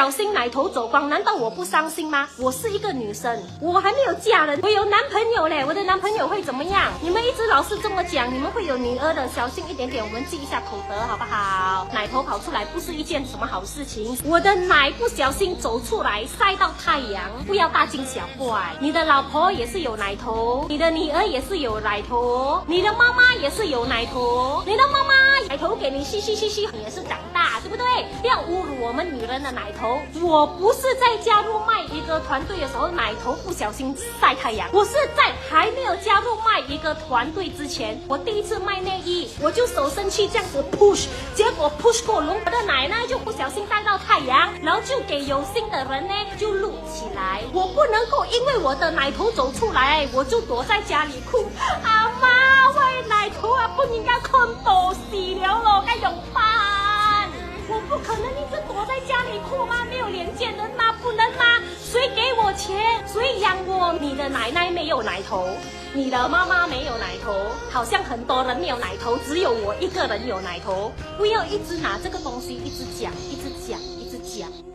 小心奶头走光，难道我不伤心吗？我是一个女生，我还没有嫁人，我有男朋友嘞，我的男朋友会怎么样？你们一直老是这么讲，你们会有女儿的，小心一点点，我们记一下口德好不好？奶头跑出来不是一件什么好事情，我的奶不小心走出来晒到太阳，不要大惊小怪。你的老婆也是有奶头，你的女儿也是有奶头，你的妈妈也是有奶头，你的妈妈奶头给你吸，你也是长大，对不对？不要侮辱我们女人的奶头。我不是在加入卖一个团队的时候奶头不小心晒太阳，我是在还没有加入卖一个团队之前，我第一次卖内衣，我就手伸去这样子 push， 结果 push 过龙，我的奶呢就不小心晒到太阳，然后就给有心的人呢就录起来。我不能够因为我的奶头走出来，我就躲在家里哭。阿媽，喂，奶頭啊，本應該看到死了咯，該用辦。我不可能一直躲在家里哭吗？没有脸见人吗？不能吗？谁给我钱？谁养我？你的奶奶没有奶头，你的妈妈没有奶头，好像很多人没有奶头，只有我一个人有奶头。不要一直拿这个东西一直讲，一直讲，一直讲。